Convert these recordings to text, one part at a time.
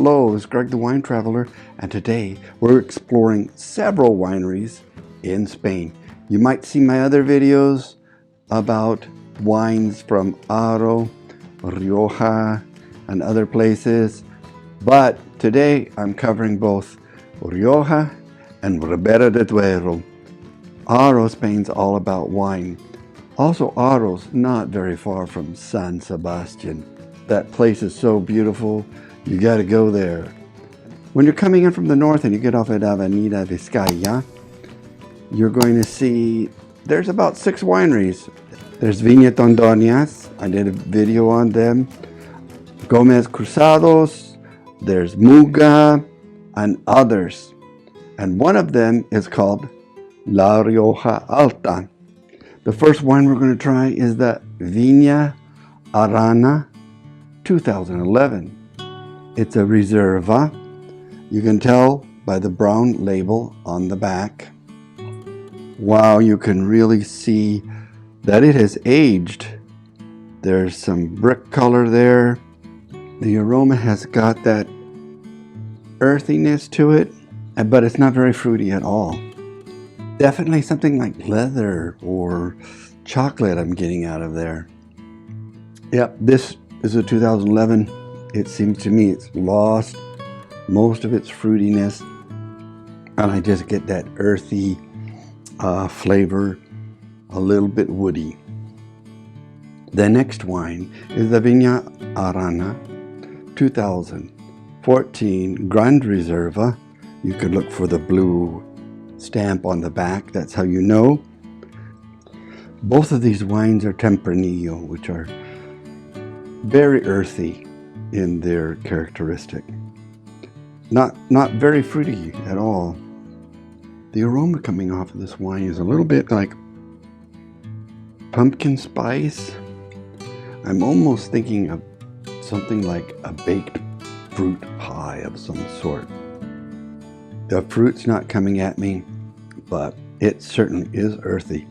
Hello, it's Greg the Wine Traveler, and today we're exploring several wineries in Spain. You might see my other videos about wines from Haro, Rioja, and other places, but today I'm covering both Rioja and Ribera del Duero. Haro, Spain's all about wine. Also, Haro's not very far from San Sebastian. That place is so beautiful. You got to go there. When you're coming in from the north and you get off at Avenida Vizcaya, you're going to see there's about 6 wineries. There's Viña Tondoñas. I did a video on them. Gomez Cruzados. There's Muga and others. And one of them is called La Rioja Alta. The first wine we're going to try is the Viña Arana 2011. It's a Reserva. You can tell by the brown label on the back. Wow, you can really see that it has aged. There's some brick color there. The aroma has got that earthiness to it, but it's not very fruity at all. Definitely something like leather or chocolate I'm getting out of there. Yep, this is a 2011. It seems to me it's lost most of its fruitiness, and I just get that earthy flavor, a little bit woody. The next wine is the Viña Arana 2014 Grand Reserva. You could look for the blue stamp on the back, that's how you know. Both of these wines are Tempranillo, which are very earthy in their characteristic. Not very fruity at all. The aroma coming off of this wine is a little bit like pumpkin spice. I'm almost thinking of something like a baked fruit pie of some sort. The fruit's not coming at me, but it certainly is earthy.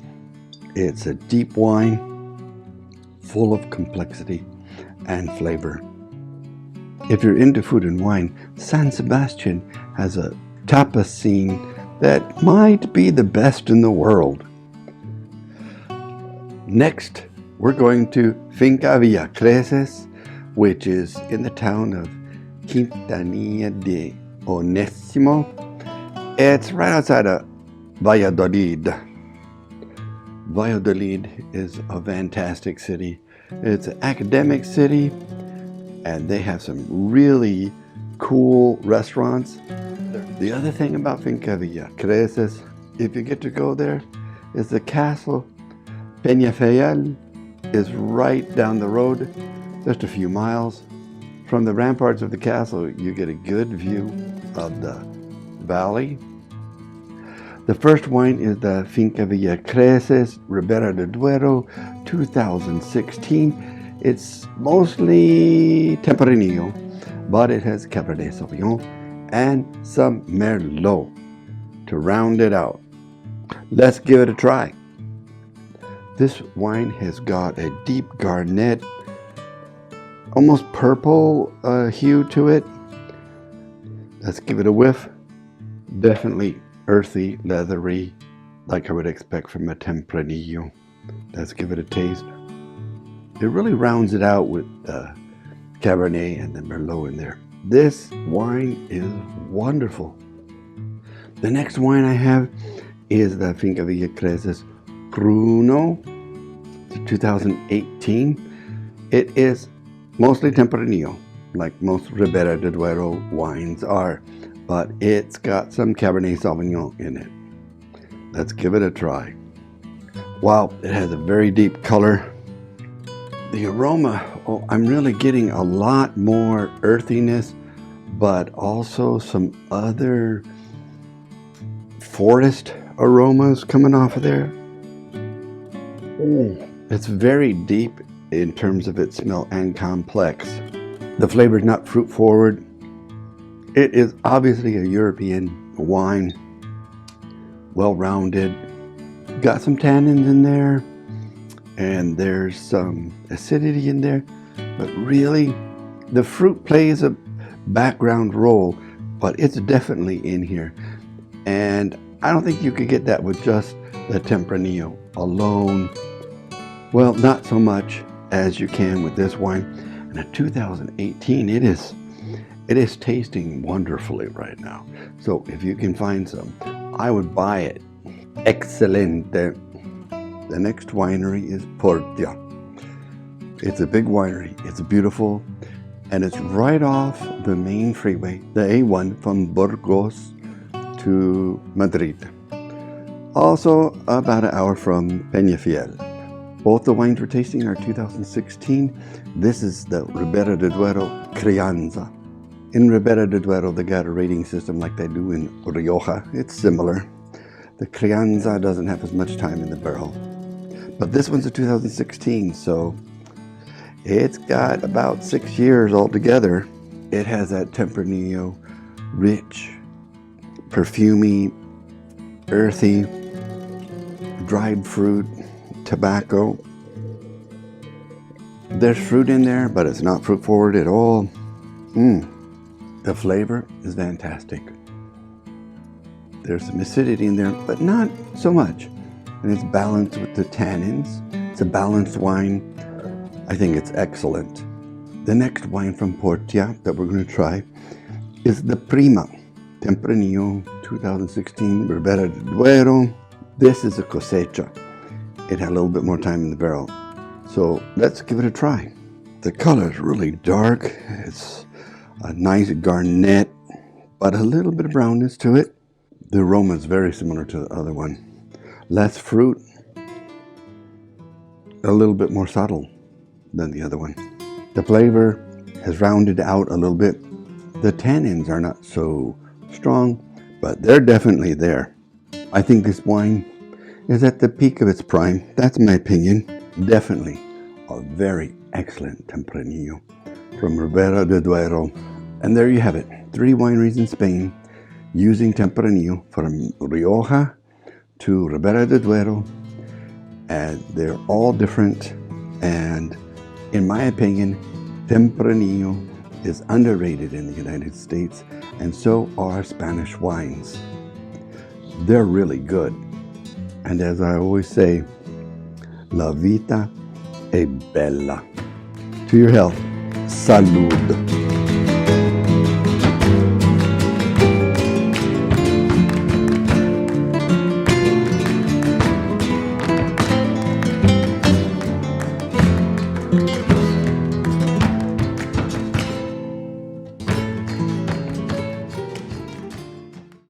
It's a deep wine, full of complexity and flavor. If you're into food and wine, San Sebastian has a tapas scene that might be the best in the world. Next, we're going to Finca Villacreces, which is in the town of Quintanilla de Onésimo. It's right outside of Valladolid. Valladolid is a fantastic city. It's an academic city, and they have some really cool restaurants. The other thing about Finca Villacreces, if you get to go there, is the castle Peñafiel is right down the road, just a few miles. From the ramparts of the castle, you get a good view of the valley. The first wine is the Finca Villacreces Ribera del Duero 2016. It's mostly Tempranillo, but it has Cabernet Sauvignon and some Merlot to round it out. Let's give it a try. This wine has got a deep garnet, almost purple hue to it. Let's give it a whiff. Definitely earthy, leathery, like I would expect from a Tempranillo. Let's give it a taste. It really rounds it out with Cabernet and the Merlot in there. This wine is wonderful. The next wine I have is the Finca Villacreces Bruno 2018. It is mostly Tempranillo, like most Ribera del Duero wines are, but it's got some Cabernet Sauvignon in it. Let's give it a try. Wow, it has a very deep color. The aroma, oh, I'm really getting a lot more earthiness, but also some other forest aromas coming off of there. It's very deep in terms of its smell and complex. The flavor is not fruit forward. It is obviously a European wine, well-rounded. Got some tannins in there, and there's some acidity in there, but really the fruit plays a background role, but it's definitely in here. And I don't think you could get that with just the Tempranillo alone. Well, not so much as you can with this wine. And in 2018, it is tasting wonderfully right now. So if you can find some, I would buy it. Excelente. The next winery is Portia. It's a big winery. It's beautiful, and it's right off the main freeway, the A1 from Burgos to Madrid. Also about an hour from Peñafiel. Both the wines we're tasting are 2016. This is the Ribera del Duero Crianza. In Ribera del Duero, they got a rating system like they do in Rioja. It's similar. The Crianza doesn't have as much time in the barrel. But this one's a 2016, so it's got about 6 years altogether. It has that Tempranillo, rich, perfumey, earthy, dried fruit, tobacco. There's fruit in there, but it's not fruit forward at all. The flavor is fantastic. There's some acidity in there, but not so much. And it's balanced with the tannins. It's a balanced wine. I think it's excellent. The next wine from Portia that we're going to try is the Prima Tempranillo 2016 Ribera del Duero. This is a cosecha. It had a little bit more time in the barrel. So let's give it a try. The color is really dark. It's a nice garnet, but a little bit of brownness to it. The aroma is very similar to the other one. Less fruit, a little bit more subtle than the other one. The flavor has rounded out a little bit. The tannins are not so strong, but they're definitely there. I think this wine is at the peak of its prime. That's my opinion. Definitely a very excellent Tempranillo from Ribera del Duero. And there you have it. 3 wineries in Spain using Tempranillo from Rioja to Ribera del Duero. And they're all different. And in my opinion, Tempranillo is underrated in the United States, and so are Spanish wines. They're really good. And as I always say, la vita è bella. To your health. Salud.